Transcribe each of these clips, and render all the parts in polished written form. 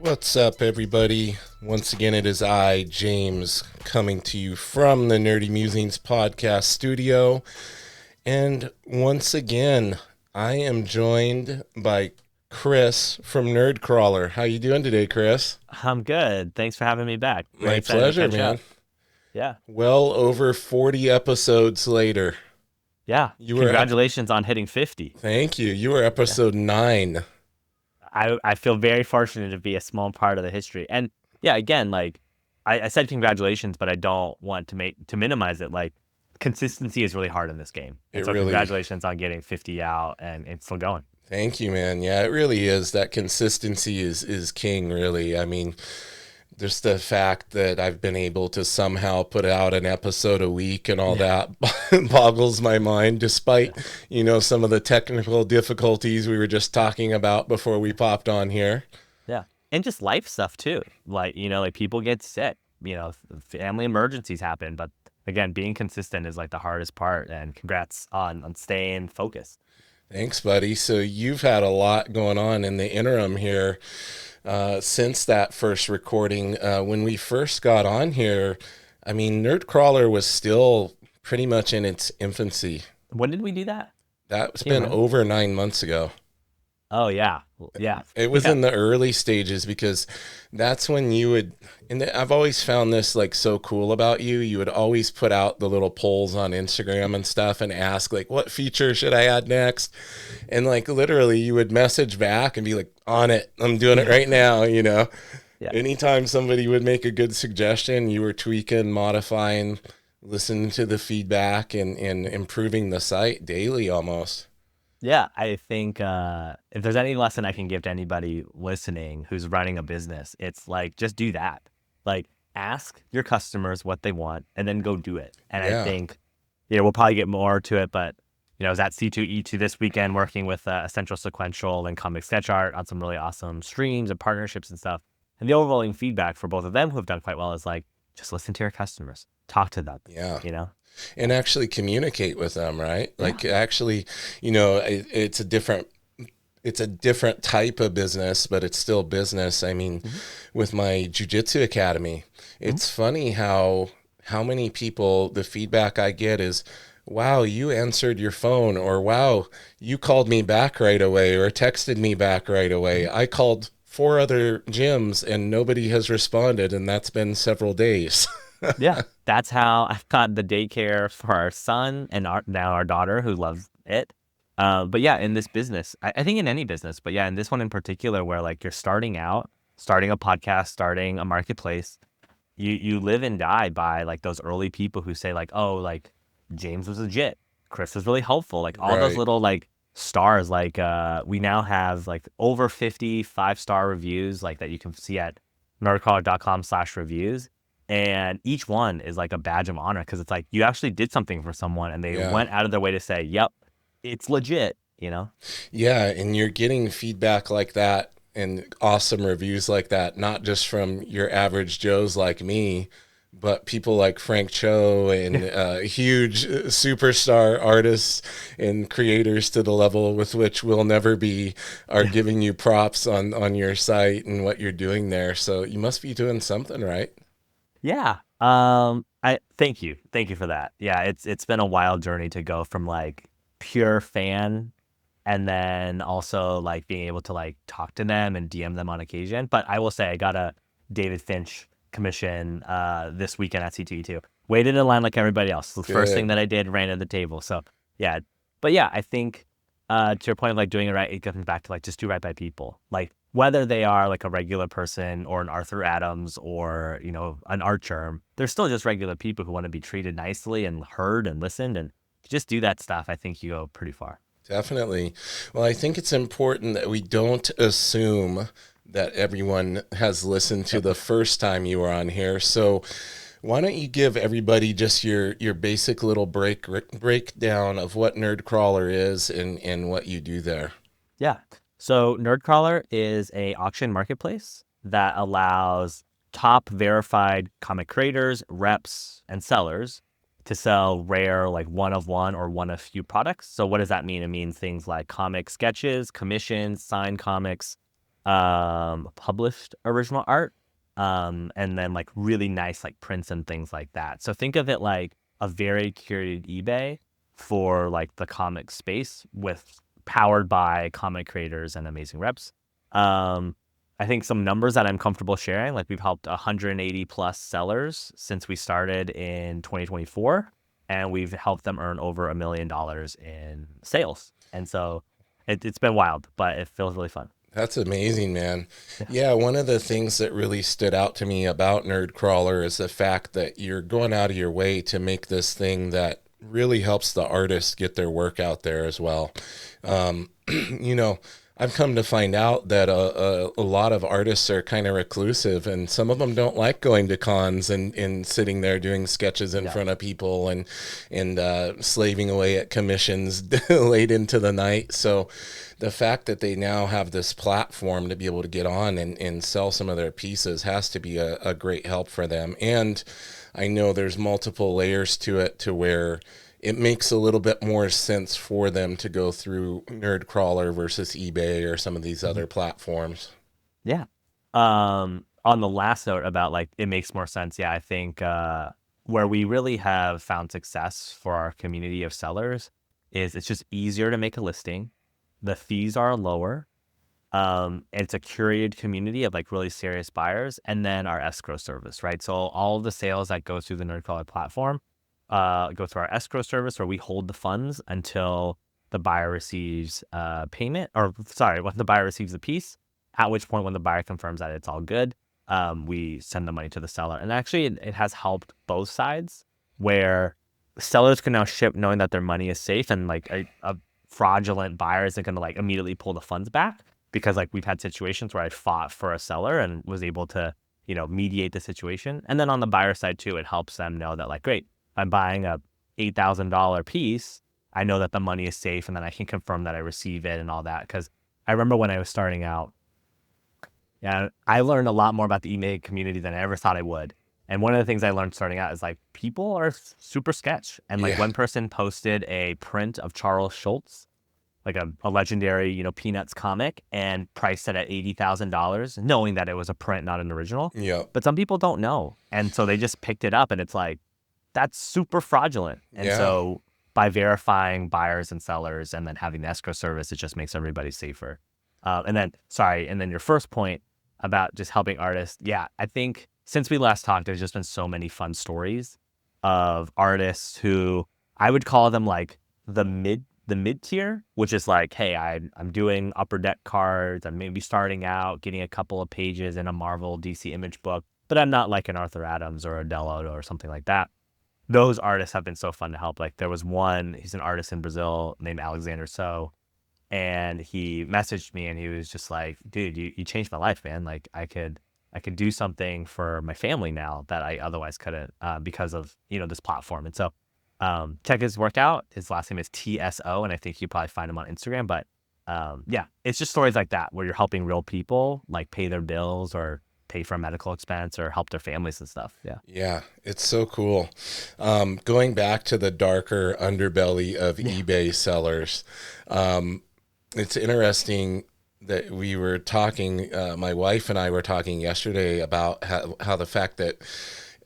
What's up, everybody? Once again, it is I, James, coming to you from the Nerdy Musings podcast studio. And once again, I am joined by Chris from Nerdcrawler. How you doing today, Chris? I'm good. Thanks for having me back. Really My excited to pleasure, catch man. up. Yeah. Well over 40 episodes later. Yeah. You were Congratulations on hitting 50. Thank you. You were Yeah. episode 9. I feel very fortunate to be a small part of the history. And yeah, again, like I said congratulations, but I don't want to minimize it. Like consistency is really hard in this game. And It so really congratulations on getting 50 out and it's still going. Thank you, man. Yeah, it really is. That consistency is king, really. I mean, just the fact that I've been able to somehow put out an episode a week and all Yeah. that boggles my mind, despite, Yeah. some of the technical difficulties we were just talking about before we popped on here. Yeah. And just life stuff too. Like people get sick, family emergencies happen, but again, being consistent is like the hardest part and congrats on staying focused. Thanks, buddy. So you've had a lot going on in the interim here since that first recording. When we first got on here, I mean, Nerdcrawler was still pretty much in its infancy. When did we do that? That's Can you been remember? over 9 months ago. Oh yeah. Yeah. It was Yeah. in the early stages because that's when you would, and I've always found this like so cool about you. You would always put out the little polls on Instagram and stuff and ask like, what feature should I add next? And like literally you would message back and be like, on it, I'm doing it Yeah. right now. Yeah. Anytime somebody would make a good suggestion, you were tweaking, modifying, listening to the feedback and improving the site daily almost. Yeah. I think if there's any lesson I can give to anybody listening who's running a business, it's like just do that. Like ask your customers what they want and then go do it. And I Yeah. think, we'll probably get more to it, but I was at C2E2 this weekend working with Essential Sequential and Comic Sketch Art on some really awesome streams and partnerships and stuff. And the overwhelming feedback for both of them who have done quite well is like, just listen to your customers, talk to them, Yeah. you know? And actually communicate with them, right? Yeah. Like actually, it's a different type of business, but it's still business. I mean, Hmm. with my jujitsu academy, Hmm. it's funny how many people the feedback I get is, wow, you answered your phone, or wow, you called me back right away, or texted me back right away. I called four other gyms and nobody has responded, and that's been several days. Yeah. That's how I've got the daycare for our son and now our daughter who loves it. But yeah, in this business, I think in any business, but yeah, in this one in particular, where like you're starting out, starting a podcast, starting a marketplace, you live and die by like those early people who say like, oh, like James was legit, Chris was really helpful, like all those Right. little like stars. Like we now have like over 50 5-star reviews like that you can see at nerdcrawler.com/reviews, and each one is like a badge of honor because it's like you actually did something for someone and they Yeah. went out of their way to say, yep, it's legit. Yeah, and you're getting feedback like that and awesome reviews like that, not just from your average Joes like me, but people like Frank Cho and huge superstar artists and creators to the level with which we'll never be are Yeah. giving you props on your site and what you're doing there. So you must be doing something right. Yeah. I thank you for that. Yeah, it's been a wild journey to go from like pure fan and then also like being able to like talk to them and DM them on occasion. But I will say I got a David Finch commission this weekend at C2E2. Waited in line like everybody else. The first thing Good. that I did, ran to the table. So yeah. But yeah, I think to your point of like doing it right, it comes back to like just do right by people. Like whether they are like a regular person or an Arthur Adams or, an art germ, they're still just regular people who want to be treated nicely and heard and listened, and just do that stuff. I think you go pretty far. Definitely. Well, I think it's important that we don't assume that everyone has listened to Yep. the first time you were on here. So why don't you give everybody just your basic little breakdown of what Nerdcrawler is and what you do there? Yeah. So Nerdcrawler is a auction marketplace that allows top verified comic creators, reps, and sellers to sell rare, like one of one or one of few products. So what does that mean? It means things like comic sketches, commissions, signed comics, published original art, and then like really nice like prints and things like that. So think of it like a very curated eBay for like the comic space with powered by comic creators and amazing reps. Um, I think some numbers that I'm comfortable sharing, like we've helped 180 plus sellers since we started in 2024, and we've helped them earn over $1 million in sales. And so it's been wild, but it feels really fun. That's amazing, man. Yeah. Yeah, one of the things that really stood out to me about Nerdcrawler is the fact that you're going out of your way to make this thing that really helps the artists get their work out there as well. You know, I've come to find out that a lot of artists are kind of reclusive, and some of them don't like going to cons and sitting there doing sketches in Yeah. front of people and slaving away at commissions late into the night. So the fact that they now have this platform to be able to get on and sell some of their pieces has to be a great help for them. And I know there's multiple layers to it to where it makes a little bit more sense for them to go through Nerdcrawler versus eBay or some of these Mhm. other platforms. Yeah. On the last note about like it makes more sense. Yeah, I think where we really have found success for our community of sellers is it's just easier to make a listing. The fees are lower. It's a curated community of like really serious buyers, and then our escrow service, right? So all of the sales that go through the Nerdcrawler platform go through our escrow service, where we hold the funds until the buyer receives payment, or sorry, when the buyer receives the piece. At which point, when the buyer confirms that it's all good, we send the money to the seller. And actually, it has helped both sides, where sellers can now ship knowing that their money is safe, and like a fraudulent buyer isn't going to like immediately pull the funds back, because like we've had situations where I fought for a seller and was able to, mediate the situation. And then on the buyer side too, it helps them know that like, great, I'm buying a $8,000 piece. I know that the money is safe, and then I can confirm that I receive it and all that. Because I remember when I was starting out, yeah, I learned a lot more about the email community than I ever thought I would. And one of the things I learned starting out is like people are super sketch. And like Yeah. one person posted a print of Charles Schultz, like a legendary, Peanuts comic, and priced it at $80,000, knowing that it was a print, not an original. Yep. But some people don't know. And so they just picked it up, and it's like, that's super fraudulent. And Yeah. so by verifying buyers and sellers and then having the escrow service, it just makes everybody safer. And then your first point about just helping artists. Yeah, I think since we last talked, there's just been so many fun stories of artists who I would call them like the mid tier, which is like, hey, I'm doing upper deck cards. I'm maybe starting out, getting a couple of pages in a Marvel DC image book, but I'm not like an Arthur Adams or a Dello or something like that. Those artists have been so fun to help. Like there was one, he's an artist in Brazil named Alexander So, and he messaged me and he was just like, dude, you changed my life, man. Like I could do something for my family now that I otherwise couldn't, because of, this platform. And so check his work out. His last name is TSO, and I think you probably find him on Instagram. But yeah, it's just stories like that where you're helping real people like pay their bills or pay for a medical expense or help their families and stuff. Yeah. Yeah, it's so cool. Going back to the darker underbelly of Yeah. eBay sellers, it's interesting that we were talking, my wife and I were talking yesterday about how the fact that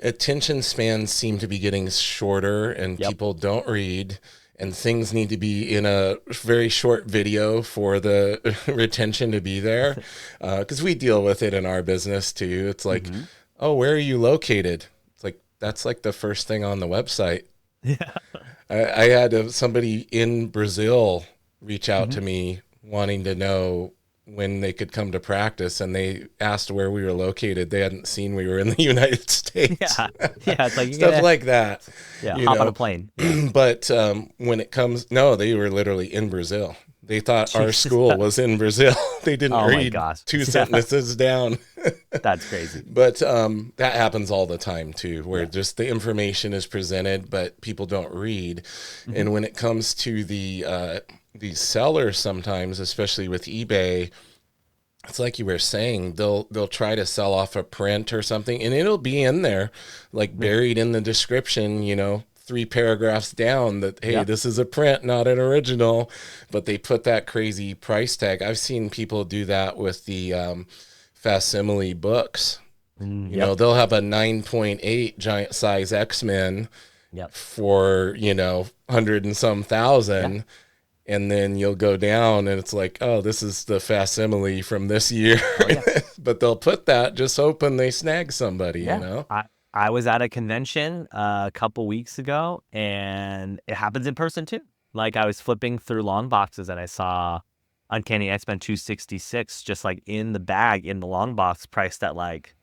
attention spans seem to be getting shorter and Yep. people don't read and things need to be in a very short video for the retention to be there. Because we deal with it in our business too. It's like, Hmm. oh, where are you located? It's like, that's like the first thing on the website. Yeah. I had somebody in Brazil reach out Hmm. to me wanting to know when they could come to practice, and they asked where we were located. They hadn't seen we were in the United States. Yeah. Yeah. It's like you Stuff gotta, like that, yeah, you hop on a know. plane. Yeah. But when it comes, no, they were literally in Brazil. They thought our Jesus. school was in Brazil. They didn't Oh my read gosh. two Yeah. sentences down. That's crazy. But that happens all the time too, where Yeah. just the information is presented, but people don't read. Hmm. And when it comes to these sellers, sometimes, especially with eBay, it's like you were saying, they'll try to sell off a print or something, and it'll be in there, like Yeah. buried in the description, three paragraphs down that, hey, Yep. this is a print, not an original, but they put that crazy price tag. I've seen people do that with the facsimile books. Yep. They'll have a 9.8 giant size X-Men Yep. for, 100 and some Yeah. thousand. And then you'll go down and it's like, oh, this is the facsimile from this year. Oh yeah. But they'll put that just hoping they snag somebody, Yeah. I was at a convention a couple weeks ago, and it happens in person too. Like, I was flipping through long boxes and I saw Uncanny X-Men 266 just like in the bag in the long box, priced at like,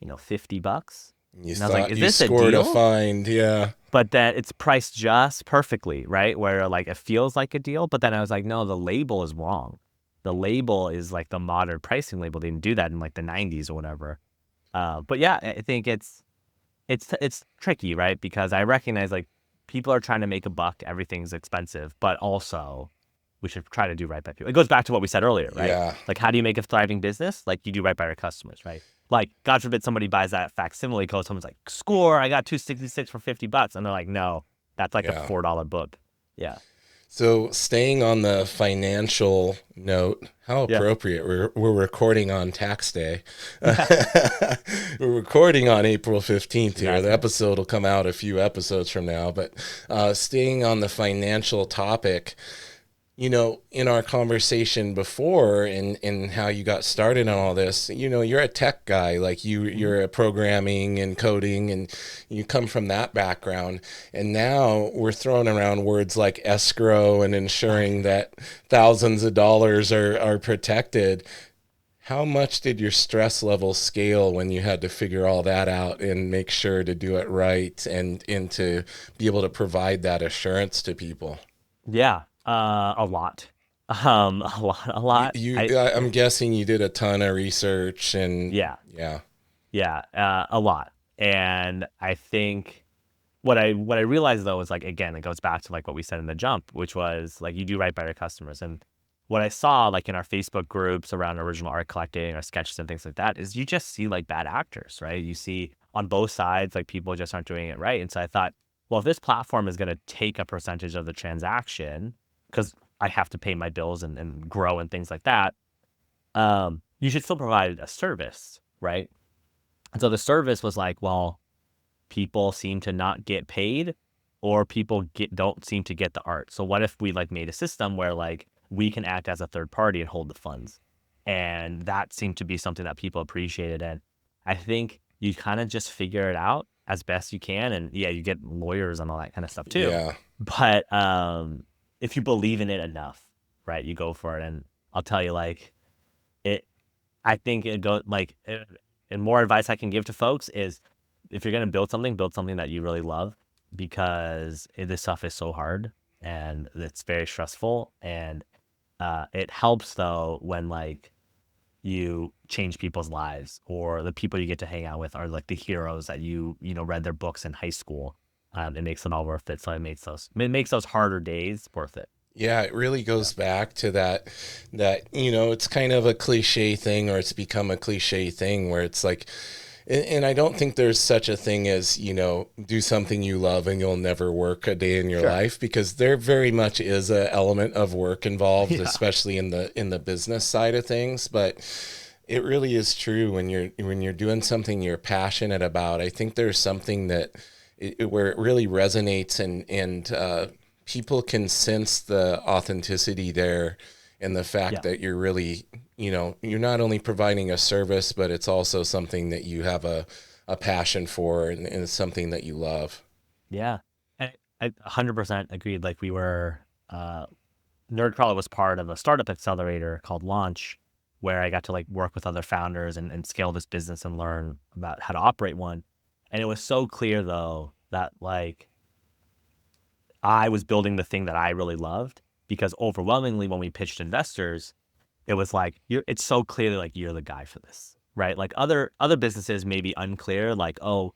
$50. You And I was like, thought is you this a scored a deal? find. Yeah. But that it's priced just perfectly, right? Where like it feels like a deal, but then I was like, no, the label is wrong. The label is like the modern pricing label. They didn't do that in like the 90s or whatever. But yeah, I think it's tricky, right? Because I recognize like people are trying to make a buck, everything's expensive, but also we should try to do right by people. It goes back to what we said earlier, right? Yeah. Like, how do you make a thriving business? Like, you do right by your customers, right? Like, God forbid somebody buys that facsimile code, someone's like, score, I got 266 for $50. And they're like, no, that's like a Yeah. $4 book. Yeah. So staying on the financial note, how Yeah. appropriate. We're recording on tax day. Yeah. We're recording on April 15th here. The Exactly. episode will come out a few episodes from now. But staying on the financial topic, in our conversation before and how you got started on all this, you're a tech guy, like you're a programming and coding and you come from that background. And now we're throwing around words like escrow and ensuring that thousands of dollars are protected. How much did your stress level scale when you had to figure all that out and make sure to do it right and to be able to provide that assurance to people? Yeah. A lot. A lot. I'm guessing you did a ton of research and Yeah. yeah, Yeah. A lot. And I think what I realized though is like, again, it goes back to like what we said in the jump, which was like, you do right by your customers. And what I saw like in our Facebook groups around original art collecting or sketches and things like that is you just see like bad actors, right? You see on both sides, like people just aren't doing it right. And so I thought, well, if this platform is going to take a percentage of the transaction, because I have to pay my bills and grow and things like that, you should still provide a service, right? And so the service was like, well, people seem to not get paid, or people don't seem to get the art. So what if we like made a system where like we can act as a third party and hold the funds? And that seemed to be something that people appreciated. And I think you kind of just figure it out as best you can. And yeah, you get lawyers and all that kind of stuff too. yeah, But if you believe in it enough, right, you go for it. And I'll tell you, like, it, I think it goes like, and more advice I can give to folks is, if you're going to build something that you really love, because this stuff is so hard and it's very stressful. And it helps though when like you change people's lives, or the people you get to hang out with are like the heroes that read their books in high school. It makes it all worth it. So it makes those harder days worth it. yeah. It really Yeah. goes back to that it's kind of a cliche thing, or it's become a cliche thing where it's like, and I don't think there's such a thing as, do something you love and you'll never work a day in your Sure. life, because there very much is an element of work involved, Yeah. especially in the business side of things. But it really is true when you're doing something you're passionate about. I think there's something that where it really resonates and people can sense the authenticity there, and the fact Yeah. that you're really, you're not only providing a service, but it's also something that you have a passion for, and it's something that you love. Yeah. I 100% agreed. Like, we were, Nerdcrawler was part of a startup accelerator called Launch, where I got to like work with other founders and scale this business and learn about how to operate one. And it was so clear though that like I was building the thing that I really loved, because overwhelmingly when we pitched investors, it was like, it's so clearly like you're the guy for this, right? Like other businesses may be unclear, like, oh,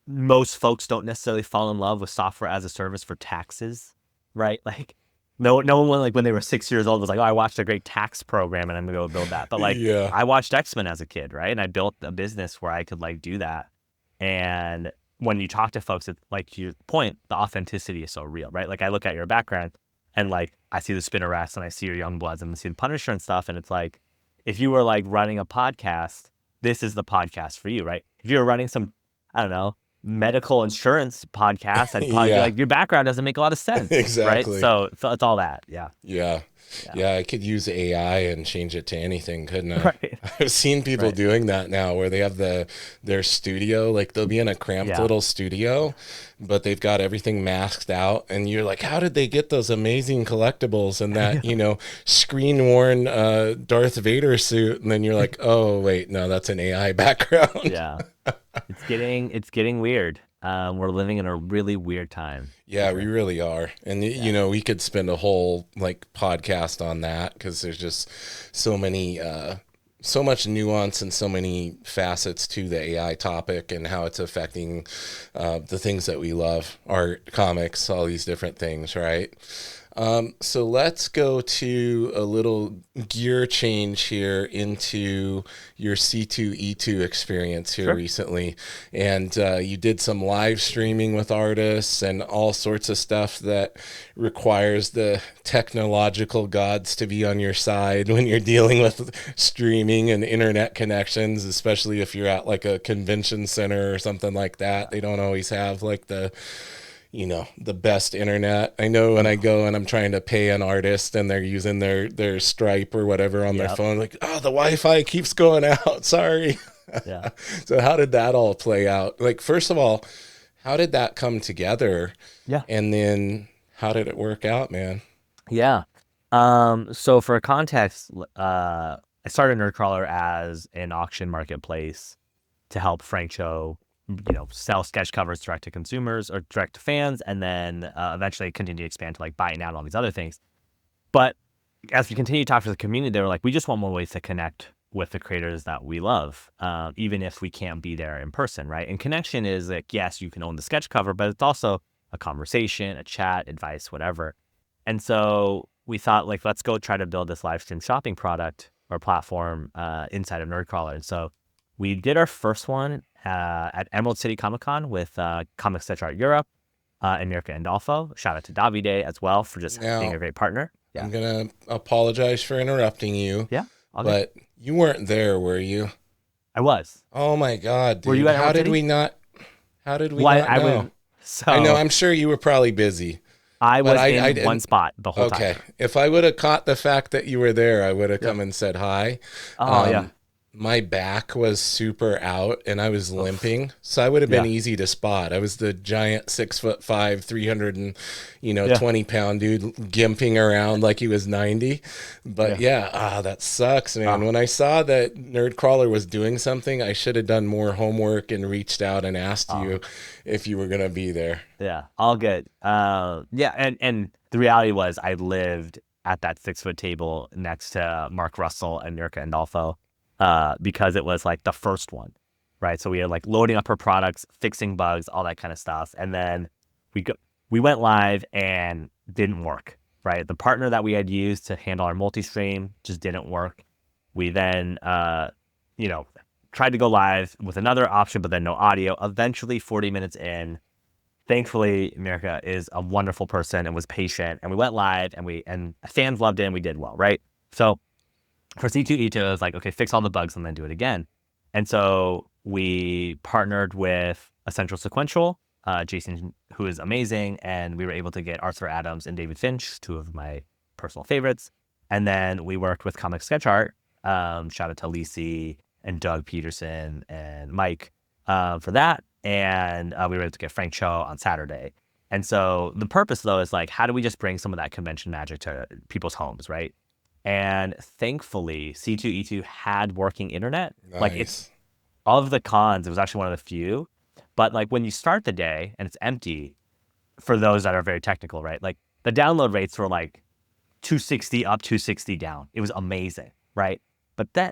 most folks don't necessarily fall in love with software as a service for taxes, right? Like, no one like when they were 6 years old was like, oh, I watched a great tax program and I'm gonna go build that. But like, Yeah. I watched X-Men as a kid, right? And I built a business where I could like do that. And when you talk to folks, it's like, to your point, the authenticity is so real, right? Like I look at your background and like I see the Spinner Rats and I see your Young Bloods and I see the Punisher and stuff, and it's like, if you were like running a podcast, this is the podcast for you, right? If you were running some, I don't know, medical insurance podcast, I'd probably be Yeah, like, your background doesn't make a lot of sense, right? exactly. So it's all that. Yeah. Yeah. Yeah. Yeah, I could use AI and change it to anything, couldn't I? Right. I've seen people Right. doing that now where they have their studio, like they'll be in a cramped Yeah. little studio, but they've got everything masked out and you're like, how did they get those amazing collectibles and that, screen-worn Darth Vader suit? And then you're like, "Oh, wait, no, that's an AI background." Yeah. It's getting weird. We're living in a really weird time for Yeah, we sure. really are. And Yeah. we could spend a whole like podcast on that because there's just so many so much nuance and so many facets to the AI topic and how it's affecting the things that we love, art, comics, all these different things, right? So let's go to a little gear change here into your C2E2 experience here Sure. recently. And you did some live streaming with artists and all sorts of stuff that requires the technological gods to be on your side when you're dealing with streaming and internet connections, especially if you're at like a convention center or something like that. They don't always have like the best internet. I know when I No. go and I'm trying to pay an artist and they're using their Stripe or whatever on their Yep. phone, like, oh, the Wi-Fi keeps going out. Sorry. Yeah. So how did that all play out? Like, first of all, how did that come together? Yeah. And then how did it work out, man? Yeah. So for context, I started Nerdcrawler as an auction marketplace to help Frank Cho, sell sketch covers direct to consumers or direct to fans, and then eventually continue to expand to like buying out all these other things. But as we continue to talk to the community, they were like, we just want more ways to connect with the creators that we love, even if we can't be there in person, right? And connection is like, yes, you can own the sketch cover, but it's also a conversation, a chat, advice, whatever. And so we thought, like, let's go try to build this live stream shopping product or platform inside of Nerdcrawler. And so we did our first one at Emerald City Comic Con with Comic Sketch Art Europe and Mirka Andolfo. Shout out to Davide as well for just being Now, a great partner. Yeah. I'm gonna apologize for interrupting you, Yeah. All good. but you weren't there, were you? I was. Oh my God, Were you dude. at Emerald City? How did we Well, not I was. know? I know, So I'm sure you were probably busy, I but was I in one didn't. spot the whole time. Okay. If I would have caught the fact that you were there, I would have Yeah. come and said hi. Oh, yeah. Um, my back was super out and I was Oof. limping. So I would have been Yeah. easy to spot. I was the giant 6'5", 300 and, Yeah. 20-pound dude gimping around like he was 90. But Yeah. yeah, that sucks, man. Ah, When I saw that Nerdcrawler was doing something, I should have done more homework and reached out and asked ah. you if you were going to be there. Yeah. All good. Yeah. And the reality was I lived at that 6 foot table next to Mark Russell and Mirka Andolfo because it was like the first one, right? So we were like loading up her products, fixing bugs, all that kind of stuff. And then we go, we went live and didn't work, right? The partner that we had used to handle our multi-stream just didn't work. We then, you know, tried to go live with another option, but then no audio. Eventually, 40 minutes in, thankfully, America is a wonderful person and was patient, and we went live, and fans loved it, and we did well, right? So for C2E2, it was like, okay, fix all the bugs and then do it again. And so we partnered with Essential Sequential, Jason, who is amazing, and we were able to get Arthur Adams and David Finch, two of my personal favorites. And then we worked with Comic Sketch Art. Shout out to Lisi and Doug Peterson and Mike for that. And we were able to get Frank Cho on Saturday. And so the purpose, though, is like, how do we just bring some of that convention magic to people's homes, right? And thankfully, C2E2 had working internet. Like, it's Nice. all of the cons, it was actually one of the few. But like when you start the day and it's empty, for those that are very technical, right? Like the download rates were like 260 up, 260 down. It was amazing, right?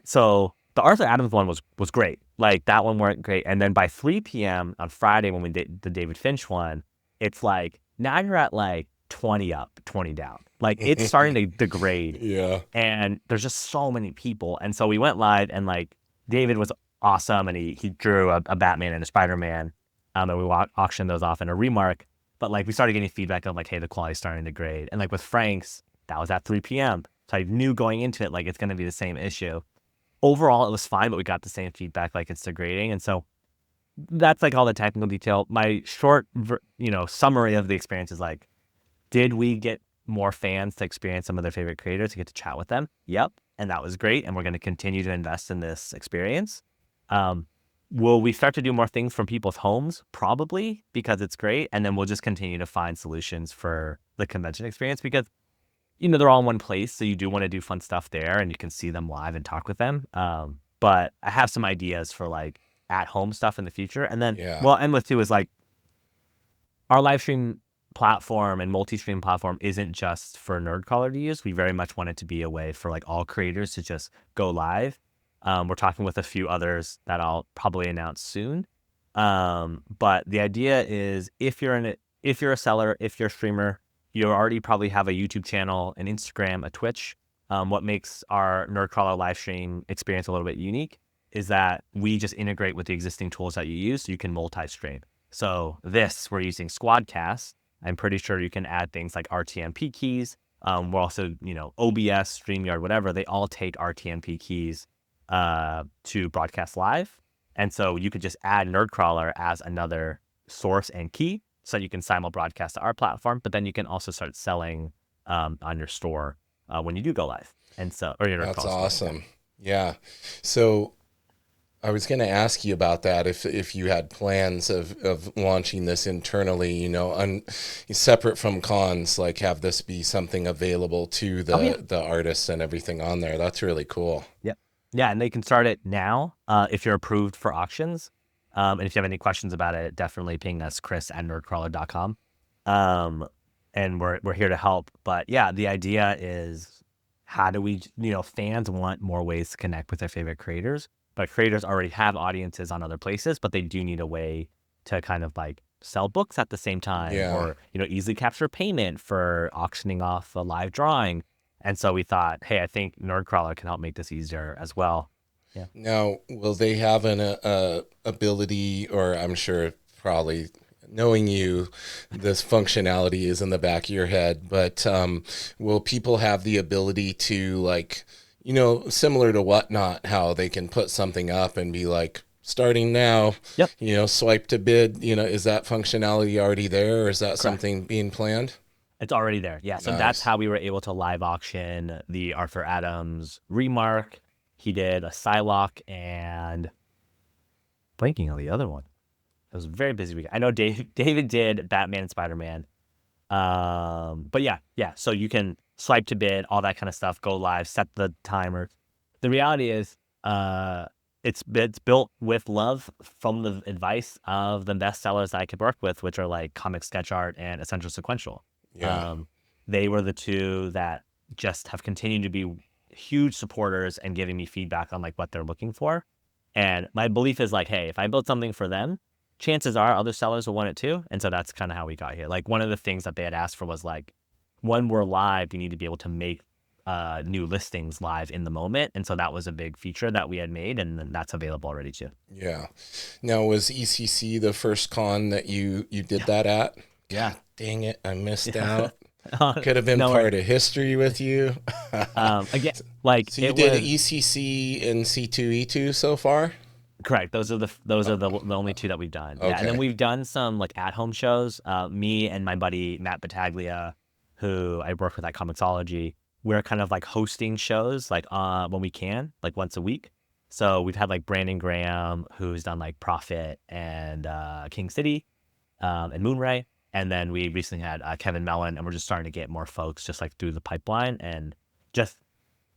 So the Arthur Adams one was great. Like that one weren't great. And then by 3 p.m. on Friday when we did the David Finch one, it's like now you're at like 20 up, 20 down. Like it's starting to degrade. Yeah. And there's just so many people. And so we went live and like David was awesome and he drew a Batman and a Spider-Man. and we auctioned those off in a remark. But like we started getting feedback of like, hey, the quality's starting to degrade. And like with Frank's, that was at 3 p.m. So I knew going into it, like it's going to be the same issue. Overall, it was fine, but we got the same feedback, like it's degrading. And so that's like all the technical detail. My short, summary of the experience is like, did we get more fans to experience some of their favorite creators to get to chat with them? Yep. And that was great. And we're going to continue to invest in this experience. Will we start to do more things from people's homes? Probably, because it's great. And then we'll just continue to find solutions for the convention experience because, they're all in one place. So you do want to do fun stuff there and you can see them live and talk with them. But I have some ideas for like at home stuff in the future. And then, well, end with too is like our live stream platform and multi-stream platform isn't just for NerdCrawler to use. We very much want it to be a way for like all creators to just go live. We're talking with a few others that I'll probably announce soon. But the idea is if you're a seller, if you're a streamer, you already probably have a YouTube channel, an Instagram, a Twitch. What makes our NerdCrawler live stream experience a little bit unique is that we just integrate with the existing tools that you use so you can multi-stream. So we're using Squadcast. I'm pretty sure you can add things like RTMP keys. We're also, OBS, StreamYard, whatever. They all take RTMP keys to broadcast live. And so you could just add NerdCrawler as another source and key so you can simul broadcast to our platform, but then you can also start selling on your store when you do go live. And so, or your NerdCrawler That's store. awesome. Yeah. So I was going to ask you about that if you had plans of launching this internally, separate from cons, like have this be something available to the artists and everything on there. That's really cool. Yep. Yeah, and they can start it now if you're approved for auctions. And if you have any questions about it, definitely ping us, chris@nerdcrawler.com. And we're here to help. But yeah, the idea is how do we, fans want more ways to connect with their favorite creators, but creators already have audiences on other places, but they do need a way to kind of like sell books at the same time or, easily capture payment for auctioning off a live drawing. And so we thought, hey, I think NerdCrawler can help make this easier as well. Yeah. Now, will they have an ability, or I'm sure probably knowing you, this functionality is in the back of your head, but will people have the ability to like, similar to Whatnot, how they can put something up and be like, starting now, yep. Swipe to bid, is that functionality already there or is that Correct. Something being planned? It's already there. Yeah. So That's how we were able to live auction the Arthur Adams remark. He did a Psylocke and blanking on the other one. It was a very busy week. I know David did Batman and Spider-Man. But yeah. So you can swipe to bid, all that kind of stuff, go live, set the timer. The reality is it's built with love from the advice of the best sellers I could work with, which are like Comic Sketch Art and Essential Sequential. Yeah. They were the two that just have continued to be huge supporters and giving me feedback on like what they're looking for. And my belief is like, hey, if I build something for them, chances are other sellers will want it too. And so that's kind of how we got here. Like one of the things that they had asked for was like, when we're live, you need to be able to make new listings live in the moment. And so that was a big feature that we had made, and then that's available already too. Yeah. Now, was ECC the first con that you did that at? Yeah. God, dang it, I missed out. Could have been part of history with you. Again, like so you did ECC and C2E2 so far? Correct. Those are the only two that we've done. Okay. Yeah, and then we've done some like at-home shows. Me and my buddy Matt Battaglia, who I work with at Comixology, we're kind of like hosting shows like when we can, like once a week. So we've had like Brandon Graham, who's done like Profit and King City and Moonray. And then we recently had Kevin Mellon, and we're just starting to get more folks just like through the pipeline. And just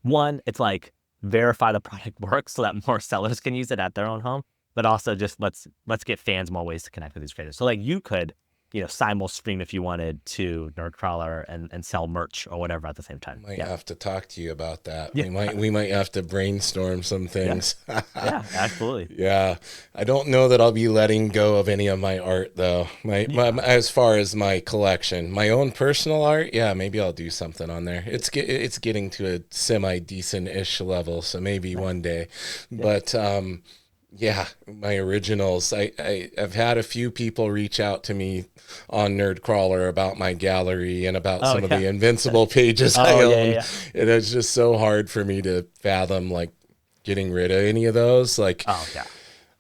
one, it's like verify the product works so that more sellers can use it at their own home. But also just let's get fans more ways to connect with these creators. So like you could, simul stream if you wanted to NerdCrawler and sell merch or whatever at the same time. Might have to talk to you about that. Yeah. We might have to brainstorm some things. Yeah, absolutely. Yeah. I don't know that I'll be letting go of any of my art though. My as far as my collection, my own personal art, yeah, maybe I'll do something on there. It's getting to a semi decent-ish level, so maybe one day. Yeah. But Yeah, my originals. I've had a few people reach out to me on Nerdcrawler about my gallery and about Oh some of yeah. the Invincible pages I Oh yeah, own. yeah. And it's just so hard for me to fathom like getting rid of any of those. Like Oh yeah.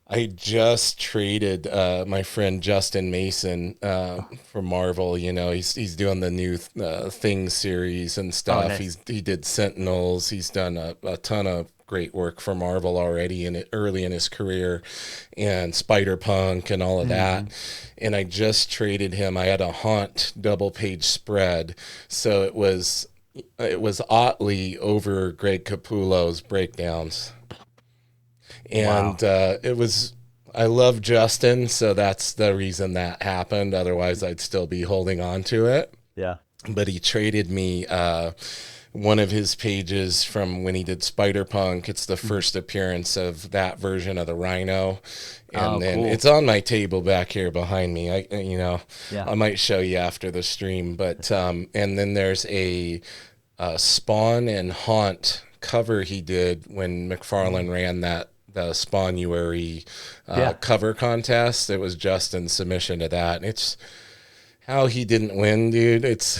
I just traded my friend Justin Mason for Marvel. You know, he's doing the new Thing series and Oh stuff. nice. He did Sentinels. He's done a ton of great work for Marvel already in it early in his career, and Spider Punk and all of Hmm. that. And I just traded him. I had a Haunt double page spread, so it was Otley over Greg Capullo's breakdowns, Wow. and it was. I love Justin, so that's the reason that happened. Otherwise, I'd still be holding on to it. Yeah. But he traded me one of his pages from when he did Spider Punk. It's the Mhm. first appearance of that version of the Rhino, and Oh then cool. it's on my table back here behind me. Yeah. I might show you after the stream. But and then there's a Spawn and Haunt cover he did when McFarlane Oh. ran that the Spawnuary Yeah. cover contest. It was Justin's submission to that. And it's how he didn't win, dude. It's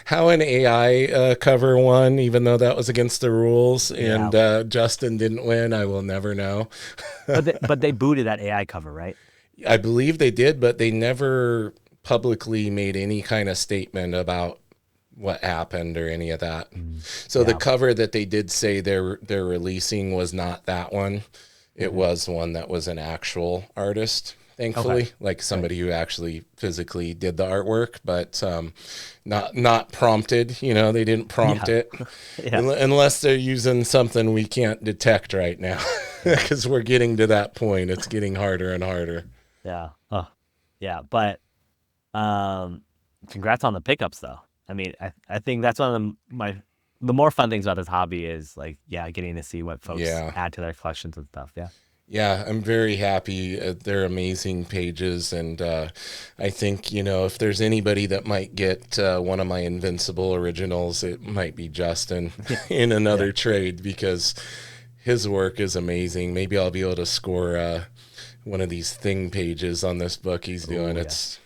how an AI cover won, even though that was against the rules, Yeah. and Justin didn't win. I will never know. But they booted that AI cover, right? I believe they did, but they never publicly made any kind of statement about what happened or any of that. Mm. So the Yeah. cover that they did say they're releasing was not that one. It Hmm. was one that was an actual artist, Okay. thankfully, like Good. somebody who actually physically did the artwork, but not prompted. You know, they didn't prompt Yeah. it Yeah. unless they're using something we can't detect right now, because we're getting to that point. It's getting harder and harder. Yeah. Oh, yeah. But um, congrats on the pickups though. I mean, I think that's one of the more fun things about this hobby is like, yeah, getting to see what folks Yeah. add to their collections and stuff. Yeah. Yeah, I'm very happy. They're amazing pages, and I think if there's anybody that might get one of my Invincible originals, it might be Justin Yeah. in Yeah. another trade because his work is amazing. Maybe I'll be able to score one of these Thing pages on this book he's doing. Oh yeah. It's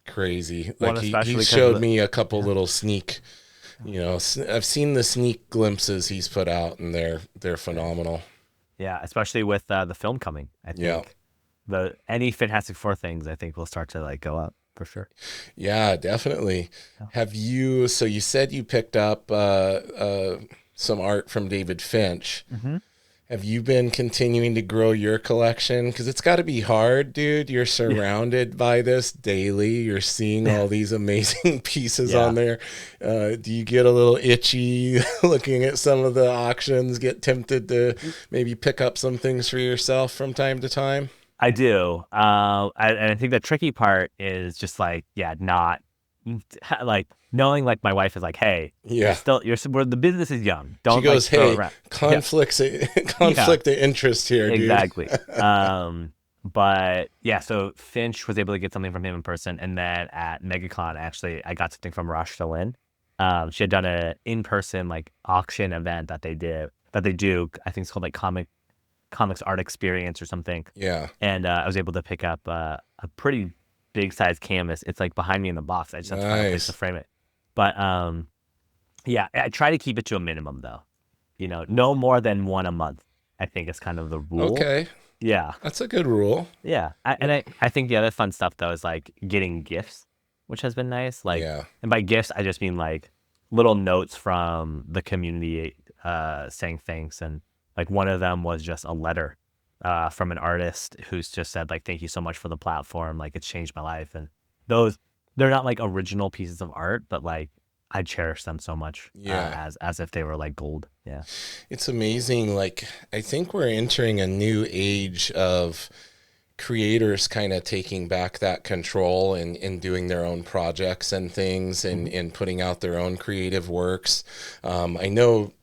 crazy. One Like he especially because showed the me a couple yeah. little sneak. I've seen the sneak glimpses he's put out, and they're Yeah. phenomenal. Yeah, especially with the film coming. I Yeah. think the any Fantastic Four things I think will start to like go up for sure. Yeah, definitely. Yeah. So you said you picked up some art from David Finch. Hmm. Have you been continuing to grow your collection? Because it's got to be hard, dude. You're Yeah. surrounded by this daily. You're seeing Yeah. all these amazing pieces on Yeah. there. Do you get a little itchy looking at some of the auctions? Get tempted to maybe pick up some things for yourself from time to time? I do. And I think the tricky part is just like, yeah, not like knowing like my wife is like, hey, Yeah. where the business is young. She Don't like goes, throw it "Hey, around. Yeah. conflicts, Yeah. conflict of interest here, dude." Exactly. But yeah, so Finch was able to get something from him in person, and then at MegaCon, actually, I got something from Rashta Lynn. She had done a in-person like auction event that they do. I think it's called like Comics Art Experience or something. Yeah. And I was able to pick up a pretty big size canvas. It's like behind me in the box. I just have to find a place to Nice. frame it. But yeah, I try to keep it to a minimum though. No more than one a month. I think is kind of the rule. Okay. Yeah, That's a good rule. yeah. I think the other fun stuff though is like getting gifts, which has been nice. Like, Yeah. and by gifts I just mean like little notes from the community saying thanks, and like one of them was just a letter from an artist who's just said like thank you so much for the platform, like it's changed my life. And those, they're not like original pieces of art, but like I cherish them so much Yeah. as if they were like gold. Yeah. It's amazing. Like, I think we're entering a new age of creators kind of taking back that control and doing their own projects and things Hmm. and putting out their own creative works. I know,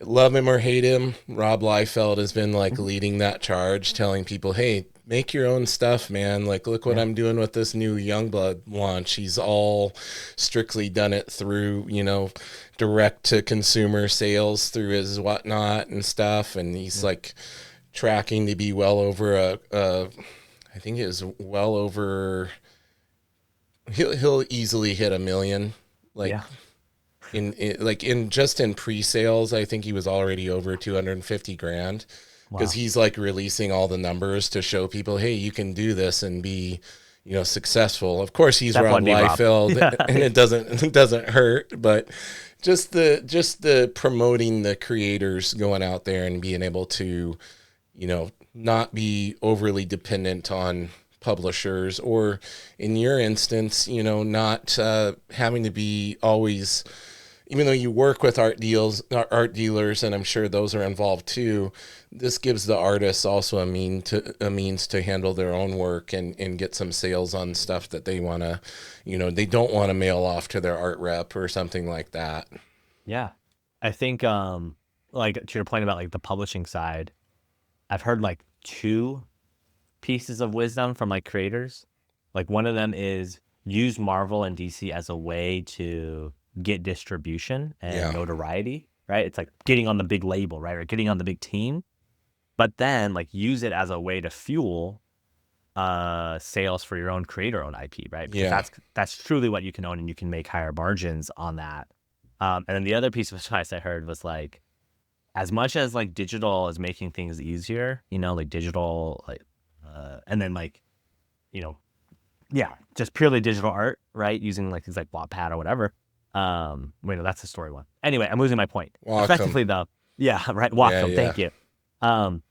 love him or hate him, Rob Liefeld has been like Hmm. leading that charge, telling people, hey, make your own stuff, man. Like, look what Yeah. I'm doing with this new Youngblood launch. He's all strictly done it through, direct to consumer sales through his whatnot and stuff. And he's like tracking to be well over I think it was well over. He'll easily hit 1 million. Like Yeah. in just in pre-sales, I think he was already over 250 grand because Wow. he's like releasing all the numbers to show people, hey, you can do this and be, successful. Of course, he's Step Rob one, be Rob. Liefeld, Yeah. and it doesn't hurt, but just the promoting the creators going out there and being able to, not be overly dependent on publishers, or in your instance, not having to be always, even though you work with art dealers, and I'm sure those are involved too. This gives the artists also a means to handle their own work and get some sales on stuff that they want to, they don't want to mail off to their art rep or something like that. Yeah. I think like to your point about like the publishing side, I've heard like two pieces of wisdom from like creators. Like one of them is use Marvel and DC as a way to get distribution and Yeah. notoriety, right? It's like getting on the big label, right? Or getting on the big team. But then like use it as a way to fuel sales for your own creator owned IP, right? Because Yeah. that's truly what you can own and you can make higher margins on that. And then the other piece of advice I heard was like, as much as like digital is making things easier, like digital, like, and then like, you know, yeah, just purely digital art, right? Using like things like Wattpad or whatever. Wait, no, that's the story one. Anyway, I'm losing my point. Welcome. Effectively, though, yeah, right. Yeah. Wacom, Yeah. thank you. Um,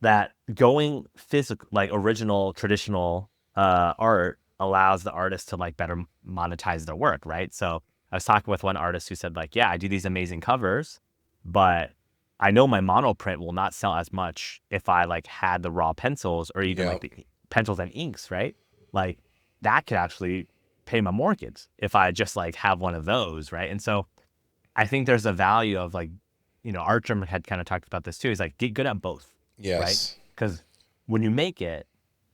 that going physical, like original, traditional art allows the artist to like better monetize their work, right? So I was talking with one artist who said like, yeah, I do these amazing covers, but I know my monoprint will not sell as much if I like had the raw pencils or even Yeah. like the pencils and inks, right? Like that could actually pay my mortgage if I just like have one of those, right? And so I think there's a value of like, Artgerm had kind of talked about this too. He's like, get good at both, right? Yes. Because when you make it,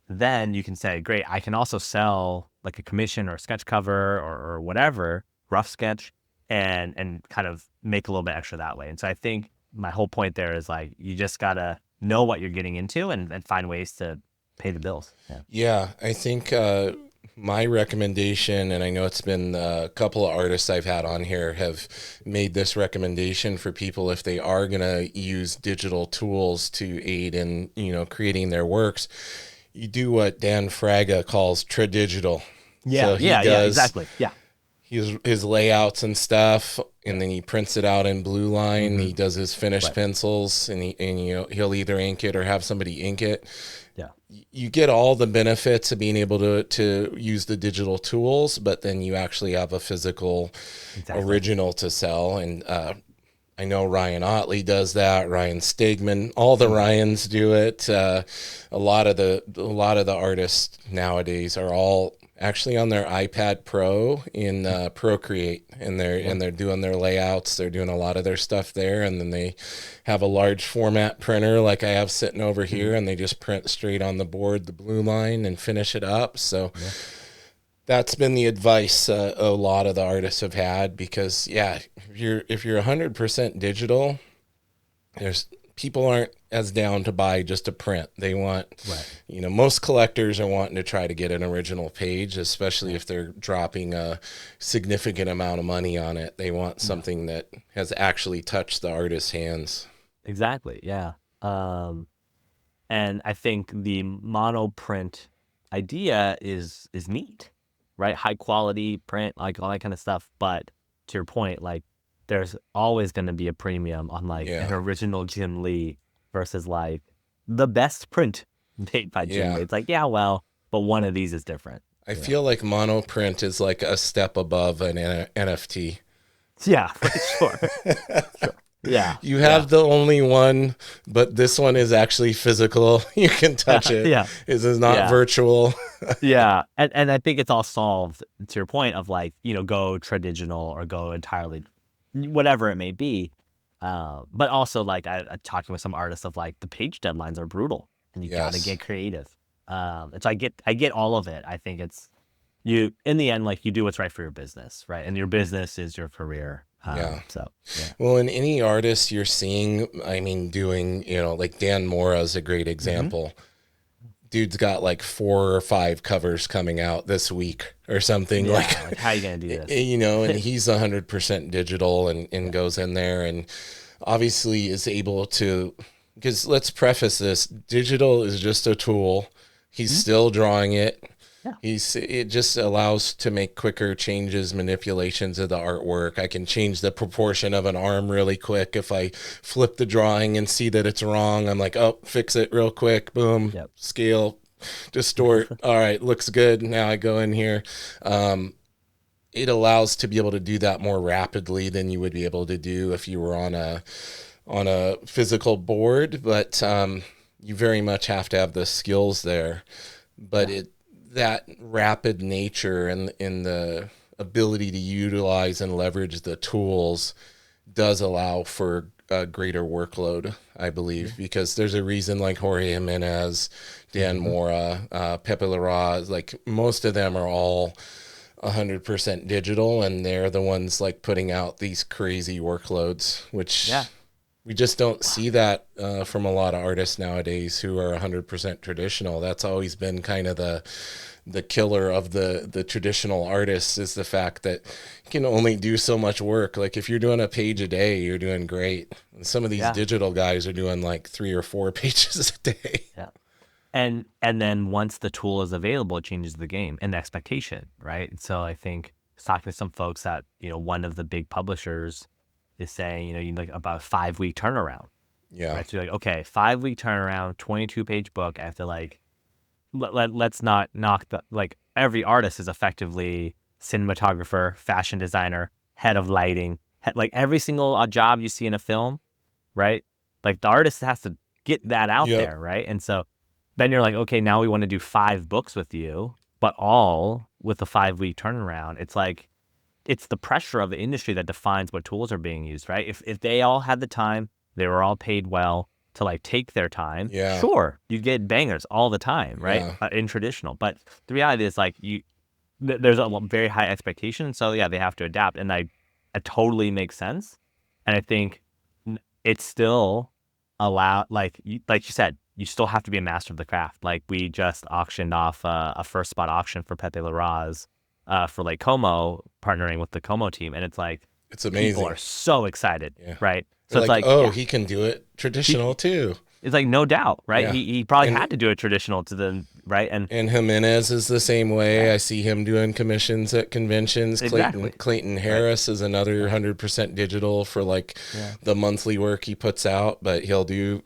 then you can say, great, I can also sell like a commission or a sketch cover or whatever, rough sketch, and kind of make a little bit extra that way. And so I think my whole point there is like, you just gotta know what you're getting into and find ways to pay the bills. Yeah. Yeah, I think my recommendation, and I know it's been a couple of artists I've had on here have made this recommendation for people if they are going to use digital tools to aid in, creating their works. You do what Dan Fraga calls tradigital. Yeah. So he Yeah. does Exactly. Yeah. his layouts and stuff, and then he prints it out in blue line. Mm-hmm. He does his finished Right. pencils, and he'll either ink it or have somebody ink it. Yeah. You get all the benefits of being able to use the digital tools, but then you actually have a physical Exactly. original to sell. And I know Ryan Otley does that. Ryan Stegman, all the Ryans do it. A lot of the artists nowadays are all actually on their iPad Pro in Procreate, and they're doing their layouts. They're doing a lot of their stuff there, and then they have a large format printer like I have sitting over here, and they just print straight on the board the blue line and finish it up. So that's been the advice a lot of the artists have had, because if you're 100% digital, there's people aren't as down to buy just a print. They want, Right. most collectors are wanting to try to get an original page, especially if they're dropping a significant amount of money on it. They want something that has actually touched the artist's hands. Exactly. Yeah. And I think the monoprint idea is neat, right? High quality print, like all that kind of stuff. But to your point, like there's always going to be a premium on like an Yeah. original Jim Lee versus like the best print made by Jim Yeah. Lee. It's like, yeah, well, but one of these is different. I feel like monoprint is like a step above an NFT. Yeah, for sure. Sure. Yeah. You have the only one, but this one is actually physical. You can touch it. Yeah. This is not Yeah. virtual. Yeah. And I think it's all solved to your point of like, go traditional or go entirely whatever it may be. But also like I talking with some artists of like the page deadlines are brutal and you gotta Yes. get creative. And so I get all of it. I think it's you in the end, like you do what's right for your business, right? And your business is your career. Yeah. So yeah. Well, in any artist you're seeing, I mean, doing, like Dan Mora is a great Hmm. example. Dude's got like 4 or 5 covers coming out this week or something like, Yeah, like how are you gonna do this? and he's 100% digital and Yeah. goes in there and obviously is able to, because let's preface this, digital is just a tool. He's Mhm. still drawing it. Yeah. It just allows to make quicker changes, manipulations of the artwork. I can change the proportion of an arm really quick. If I flip the drawing and see that it's wrong, I'm like, oh, fix it real quick. Boom, Yep. scale, distort. All right, looks good. Now I go in here. It allows to be able to do that more rapidly than you would be able to do if you were on a physical board. But you very much have to have the skills there. But Yeah. that rapid nature and in the ability to utilize and leverage the tools does allow for a greater workload, I believe, Yeah. because there's a reason like Jorge Jimenez, Dan Hmm. Mora, Pepe Larraz, like most of them are all 100% digital, and they're the ones like putting out these crazy workloads, which Yeah. we just don't see that from a lot of artists nowadays who are 100% traditional. That's always been kind of the killer of the traditional artists, is the fact that you can only do so much work. Like if you're doing a page a day, you're doing great. And some of these Yeah. digital guys are doing like 3 or 4 pages a day. Yeah. And then once the tool is available, it changes the game and the expectation, right? And so I think I was talking to some folks that, one of the big publishers is saying, you need like about a 5 week turnaround, Yeah. right? So you're like, okay, 5 week turnaround, 22 page book. I have to like let's not knock the, like, every artist is effectively cinematographer, fashion designer, head of lighting, like every single job you see in a film, right? Like the artist has to get that out Yep. there, right? And so then you're like, okay, now we want to do 5 books with you, but all with a 5 week turnaround. It's like, it's the pressure of the industry that defines what tools are being used, right? If they all had the time, they were all paid well to like take their time, Yeah. sure, you get bangers all the time, right? Yeah. In traditional, but the reality is like there's a very high expectation, so yeah, they have to adapt, and it totally makes sense, and I think it's still like you said, you still have to be a master of the craft. Like we just auctioned off a first spot auction for Pepe Larraz for like Como, partnering with the Como team, and it's like It's people amazing. are so excited, Yeah. right? They're So it's like, like, oh, yeah, he can do it traditional he too. it's like no doubt, right? Yeah. He probably And had to do it traditional to them, right? And And Jimenez is the same way. yeah, I see him doing commissions at conventions. Clayton exactly, Clayton right? Harris is another Yeah, 100% digital for like yeah, the monthly work he puts out, but he'll do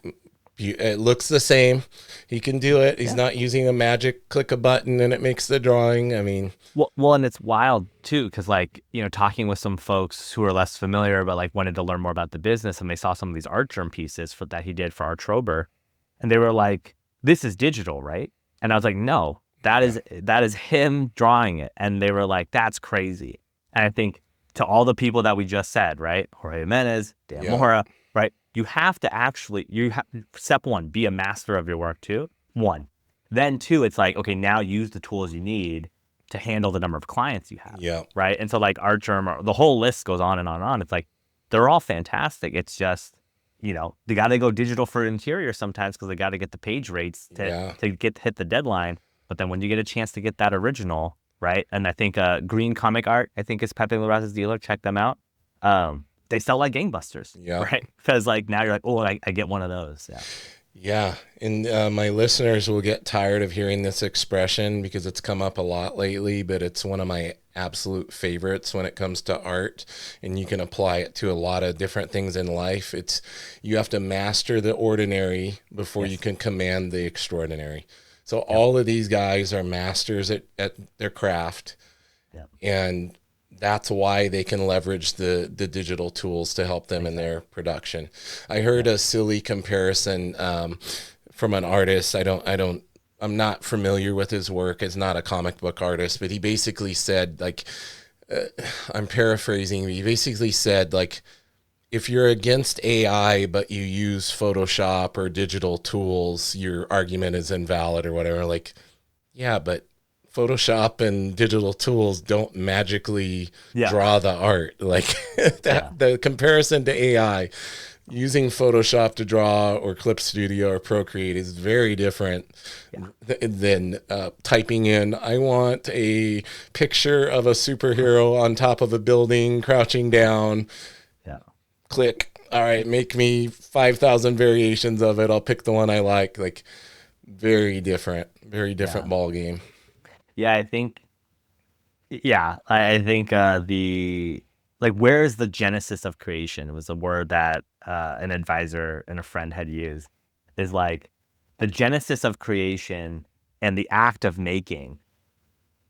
it looks the same. He can do it. He's yeah. not using a magic click a button and it makes the drawing. I mean, Well, and it's wild too, because like, talking with some folks who are less familiar, but like wanted to learn more about the business, and they saw some of these art germ pieces that he did for our Trober, and they were like, "This is digital, right?" And I was like, "No, yeah. that is him drawing it." And they were like, "That's crazy." And I think to all the people that we just said, right, Jorge Jimenez, Dan Yeah. Mora, right, you have to actually step one, be a master of your work too. One, then two, it's like, okay, now use the tools you need to handle the number of clients you have, Yeah. right? And so like Artgerm, the whole list goes on and on and on. It's like they're all fantastic. It's just, they got to go digital for interior sometimes because they got to get the page rates to Yeah. hit the deadline. But then when you get a chance to get that original, right? And I think Green Comic Art, I think is Pepe Larraz's dealer. Check them out. They sell like gangbusters, Yeah. right? Because like now you're like, oh, I get one of those. Yeah. Yeah, and my listeners will get tired of hearing this expression because it's come up a lot lately, but it's one of my absolute favorites when it comes to art, and you can apply it to a lot of different things in life. It's you have to master the ordinary before you Yes. can command the extraordinary. So Yep. all of these guys are masters at their craft, Yep. and that's why they can leverage the digital tools to help them in Exactly. their production. I heard Yep. a silly comparison from an artist. I'm not familiar with his work as not a comic book artist, but he basically said like, I'm paraphrasing. He basically said like, if you're against AI but you use Photoshop or digital tools, your argument is invalid or whatever. Like, yeah, but Photoshop and digital tools don't magically Yeah. draw the art. Like Yeah. the comparison to AI, using Photoshop to draw or Clip Studio or Procreate is very different Yeah. than typing in, I want a picture of a superhero on top of a building crouching down, Yeah. click. All right, make me 5,000 variations of it. I'll pick the one I like. Like, very different Yeah. ball game. Yeah. I think the like where is the genesis of creation was a word that an advisor and a friend had used, is like the genesis of creation and the act of making,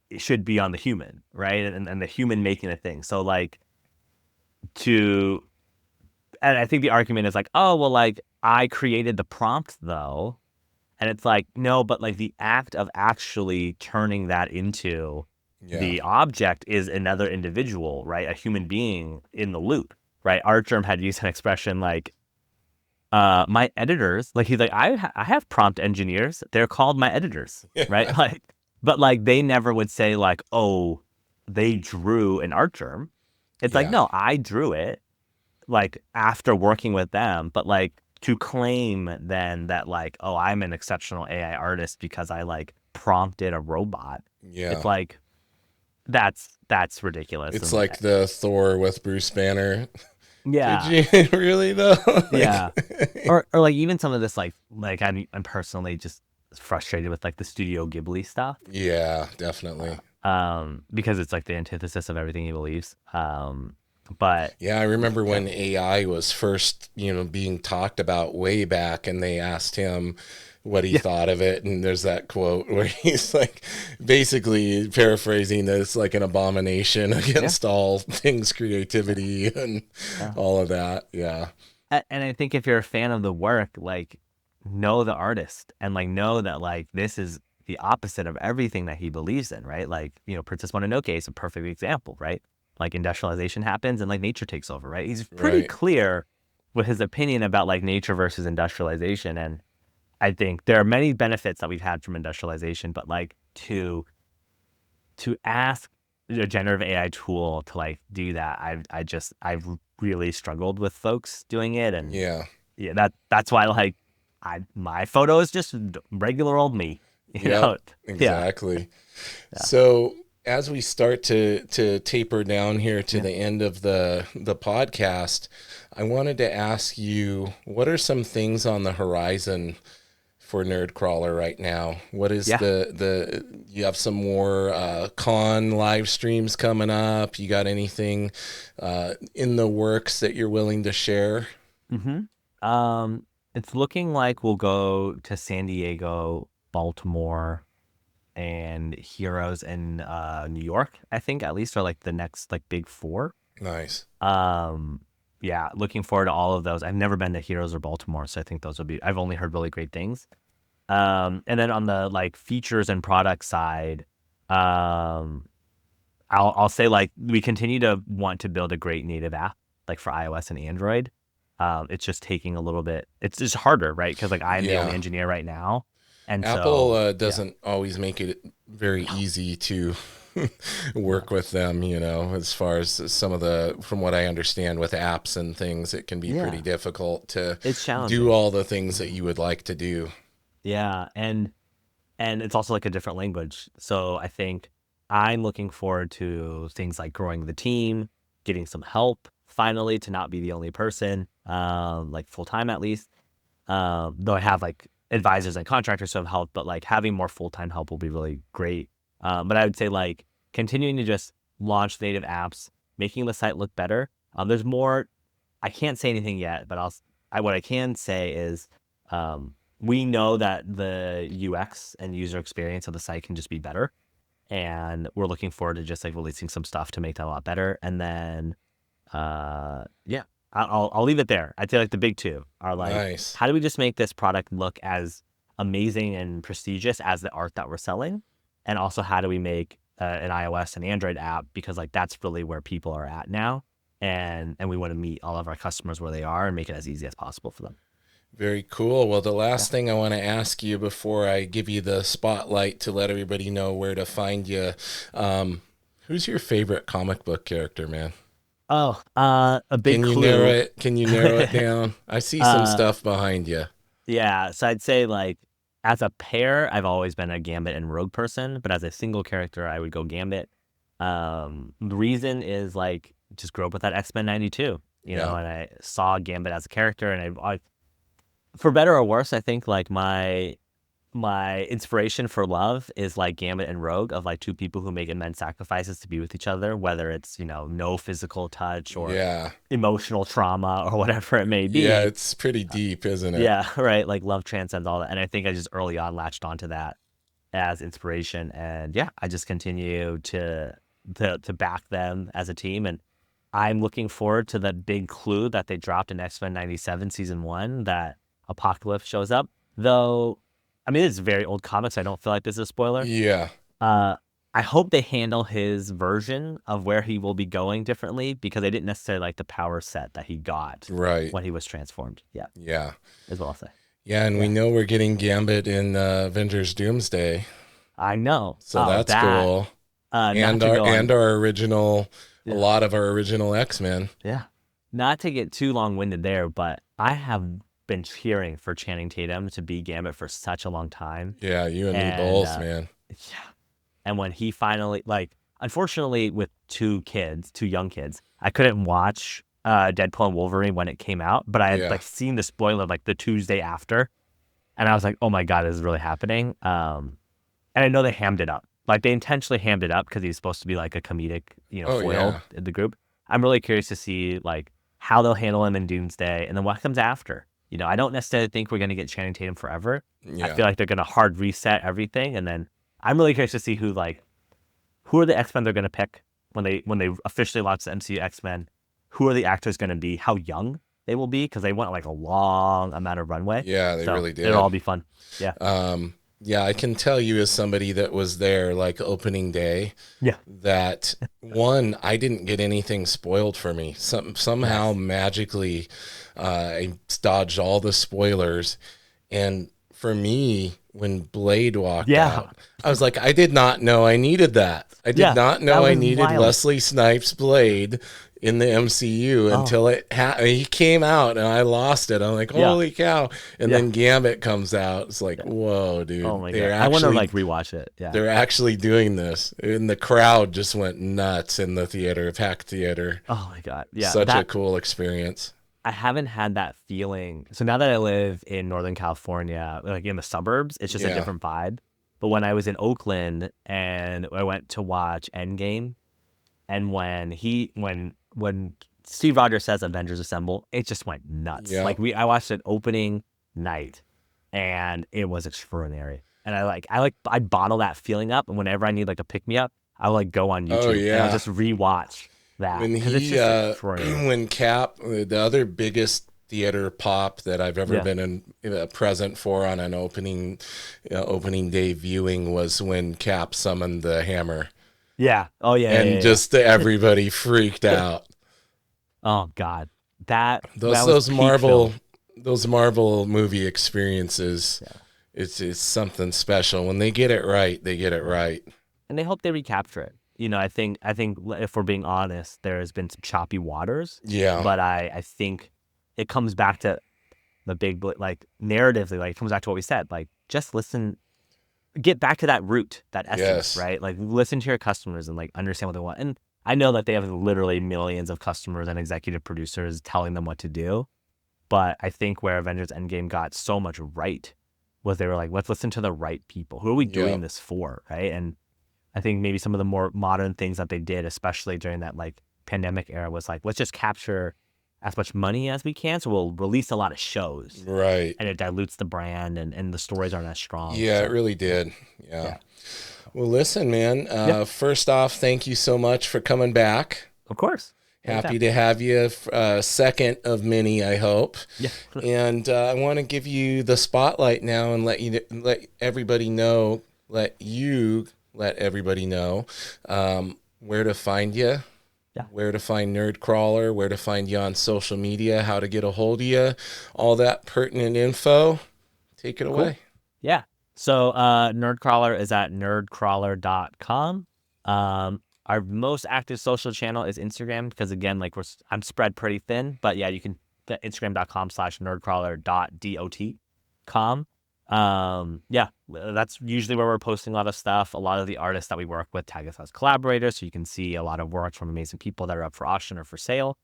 it should be on the human, right? And the human making the thing. So like to and I think the argument is like, oh well, like I created the prompt though. And it's like, no, but like the act of actually turning that into Yeah. the object is another individual, right? A human being in the loop, right? Archerm had used an expression like, my editors, like he's like, I have prompt engineers. They're called my editors, right? Like, but like they never would say like, oh, they drew an Archerm. It's like, Yeah. no, I drew it like after working with them, but like to claim then that like, oh, I'm an exceptional AI artist because I like prompted a robot. Yeah. It's like that's ridiculous. It's And like the Thor with Bruce Banner. Did yeah, you really though? yeah. Like, Or like even some of this like I'm personally just frustrated with like the Studio Ghibli stuff. yeah, definitely. Because it's like the antithesis of everything he believes. But Yeah, I remember yeah. when AI was first, being talked about way back, and they asked him what he Yeah. thought of it. And there's that quote where he's like, basically paraphrasing this, like an abomination Yeah. against all things creativity and Yeah. all of that. Yeah. And I think if you're a fan of the work, like know the artist and like know that like this is the opposite of everything that he believes in, right? Like, Princess Mononoke is a perfect example, right? Like industrialization happens and like nature takes over, right? He's pretty Right. clear with his opinion about like nature versus industrialization. And I think there are many benefits that we've had from industrialization, but like to ask a generative AI tool to like do that, I've really struggled with folks doing it. And Yeah. yeah, that's why like my photo is just regular old me, Yep. Yeah, Exactly. yeah, So as we start to taper down here to yeah, the end of the podcast, I wanted to ask you, what are some things on the horizon for Nerdcrawler right now? What is yeah. the you have some more con live streams coming up? You got anything in the works that you're willing to share? Mm-hmm. It's looking like we'll go to San Diego, Baltimore, and Heroes in New York, I think at least are like the next like big four. Nice. Um, yeah, looking forward to all of those. I've never been to Heroes or Baltimore, so I think those will be. I've only heard really great things. And then on the like features and product side, um, I'll say like we continue to want to build a great native app like for iOS and Android. It's just taking a little bit. It's just harder, right? Because like I'm the only Yeah. engineer right now, and Apple so yeah, doesn't always make it very easy to yeah, work with them, as far as some of from what I understand with apps and things, it can be pretty yeah. difficult to It's do challenging. all the things that you would like to do. Yeah, and it's also like a different language. So I think I'm looking forward to things like growing the team, getting some help finally to not be the only person, like full time at least. Though I have like advisors and contractors who have helped, but like having more full time help will be really great. But I would say like continuing to just launch native apps, making the site look better. There's more. I can't say anything yet, but what I can say is, we know that the UX and user experience of the site can just be better, and we're looking forward to just like releasing some stuff to make that a lot better. And then, yeah, I'll leave it there. I'd say like the big two are like, Nice. how do we just make this product look as amazing and prestigious as the art that we're selling, and also how do we make an iOS and Android app, because like that's really where people are at now, and we want to meet all of our customers where they are and make it as easy as possible for them. Very cool. Well, the Yeah. last thing I want to ask you before I give you the spotlight to let everybody know where to find you, um, who's your favorite comic book character, man? Oh, a big Can you narrow clue. it? Can you narrow it down? I see some uh, stuff behind you. yeah. So I'd say like as a pair, I've always been a Gambit and Rogue person, but as a single character, I would go Gambit. The reason is like just grew up with that X-Men 92, Yeah. and I saw Gambit as a character, and for better or worse, I think like my inspiration for love is like Gambit and Rogue, of like two people who make immense sacrifices to be with each other, whether it's, no physical touch or Yeah. emotional trauma or whatever it may Yeah, be. it's pretty deep, isn't it? Yeah, right. Like love transcends all that. And I think I just early on latched onto that as inspiration. And yeah, I just continue to back them as a team. And I'm looking forward to that big clue that they dropped in X-Men 97 season 1, that Apocalypse shows up. Though, I mean, it's very old comics. I don't feel like this is a spoiler. Yeah. Uh, I hope they handle his version of where he will be going differently, because they didn't necessarily like the power set that he got Right. when he was transformed. Yeah, Yeah. is what I'll say. Yeah, and we Yeah, know we're getting Gambit in Avengers Doomsday, I know. so Oh, that's that. cool. Not And to our go and on. our original, a Yeah, lot of our original X-Men. yeah. Not to get too long-winded there, but I have been cheering for Channing Tatum to be Gambit for such a long time, Yeah, you and me and both, man. yeah. And when he finally, like, unfortunately, with two young kids, I couldn't watch Deadpool and Wolverine when it came out, but I had Yeah. like seen the spoiler like the Tuesday after, and I was like, oh my god, this is really happening. And I know they hammed it up, like they intentionally hammed it up because he's supposed to be like a comedic, Oh foil yeah. in the group. I'm really curious to see like how they'll handle him in Doomsday, and then what comes after. I don't necessarily think we're gonna get Channing Tatum forever. I Yeah. feel like they're gonna hard reset everything, and then I'm really curious to see who are the X Men they're gonna pick when they officially launch the MCU X Men. Who are the actors gonna be? How young they will be, because they went like a long amount of runway. Yeah, they So really it'll all did. be fun. Yeah. Yeah, I can tell you as somebody that was there like opening day Yeah. that one, I didn't get anything spoiled for me. Somehow Nice. magically, I dodged all the spoilers. And for me, when Blade walked Yeah. out, I was like, I did not know I needed that. I did Yeah. not That know I was needed wild. Wesley Snipes' Blade in the MCU Oh. until he came out and I lost it. I'm like, Yeah. holy cow. And Yeah. then Gambit comes out. It's like, Yeah. whoa, Oh dude. my god. I want to like rewatch it. Yeah. They're actually doing this. And the crowd just went nuts in the theater, packed theater. Oh my god. Yeah. Such a That cool experience. I haven't had that feeling. So now that I live in Northern California, like in the suburbs, it's just a Yeah. different vibe. But when I was in Oakland and I went to watch Endgame, and when Steve Rogers says Avengers Assemble, it just went nuts. Yeah. Like I watched it opening night, and it was extraordinary. And I bottle that feeling up, and whenever I need like a pick me up, I'll like go on Oh YouTube and I'll yeah. just rewatch that When because it's he just extraordinary. when Cap, the other biggest theater pop that I've ever Yeah. been present for on an opening day viewing was when Cap summoned the hammer Yeah. Oh yeah. and Yeah. just everybody freaked Yeah. out. Oh God, that Those was those peak film. Marvel movie experiences, Yeah. it's something special. When they get it right, they get it Yeah. right. And they hope they recapture it. I think if we're being honest, there has been some choppy waters, Yeah. but I think it comes back to the like narratively, like it comes back to what we said, like just listen, get back to that root, that essence, Yes. right? Like listen to your customers and like understand what they want. And I know that they have literally millions of customers and executive producers telling them what to do. But I think where Avengers Endgame got so much right was they were like, let's listen to the right people. Who are we doing Yep. this for, right? And I think maybe some of the more modern things that they did, especially during that like pandemic era, was like, let's just capture as much money as we can. So we'll release a lot of shows, Right. and it dilutes the brand, and the stories aren't as strong. Yeah, it So really did. Yeah. yeah. Well, listen, man. Yeah, First off, thank you so much for coming back. of course. Happy Anytime. to have you. Second of many, I hope. Yeah. And I want to give you the spotlight now and let everybody know where to find you. Yeah. where to find Nerdcrawler, where to find you on social media, how to get a hold of you, all that pertinent info. Take it Cool. away. Yeah. So Nerdcrawler is at nerdcrawler.com. Our most active social channel is Instagram because again, like I'm spread pretty thin, but yeah, you can instagram.com/nerdcrawler.dot.com. Yeah, that's usually where we're posting a lot of stuff. A lot of the artists that we work with tag us as collaborators, so you can see a lot of work from amazing people that are up for auction or for sale.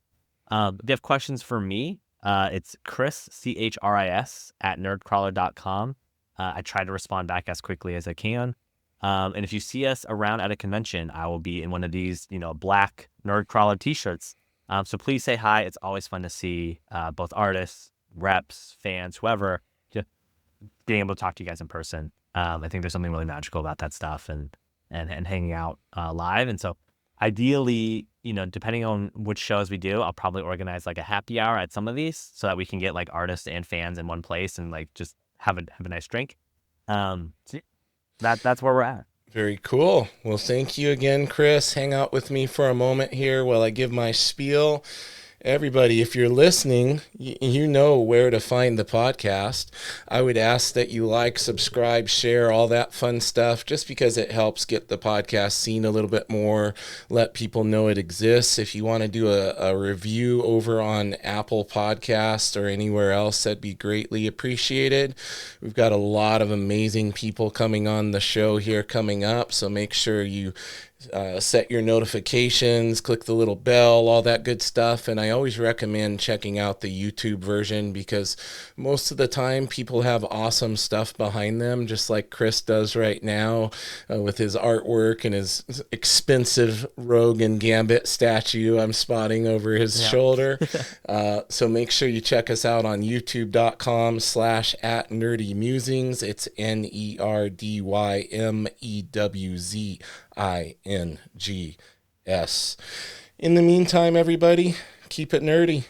If you have questions for me, it's Chris, CHRIS, at nerdcrawler.com. I try to respond back as quickly as I can. And if you see us around at a convention, I will be in one of these, black Nerdcrawler t-shirts. So please say hi. It's always fun to see both artists, reps, fans, whoever, just being able to talk to you guys in person. I think there's something really magical about that stuff and hanging out live. And so ideally, depending on which shows we do, I'll probably organize like a happy hour at some of these so that we can get like artists and fans in one place and like just have a nice drink. So that's where we're at. Very cool. Well, thank you again, Chris. Hang out with me for a moment here while I give my spiel. Everybody, if you're listening, you know where to find the podcast. I would ask that you like, subscribe, share, all that fun stuff, just because it helps get the podcast seen a little bit more, let people know it exists. If you want to do a review over on Apple Podcast or anywhere else, that'd be greatly appreciated. We've got a lot of amazing people coming on the show here coming up, so make sure you set your notifications, click the little bell, all that good stuff. And I always recommend checking out the YouTube version because most of the time people have awesome stuff behind them, just like Chris does right now with his artwork and his expensive Rogue and Gambit statue I'm spotting over his shoulder. So make sure you check us out on youtube.com/@nerdymusings. It's NERDYMEWZINGS. In the meantime, everybody, keep it nerdy.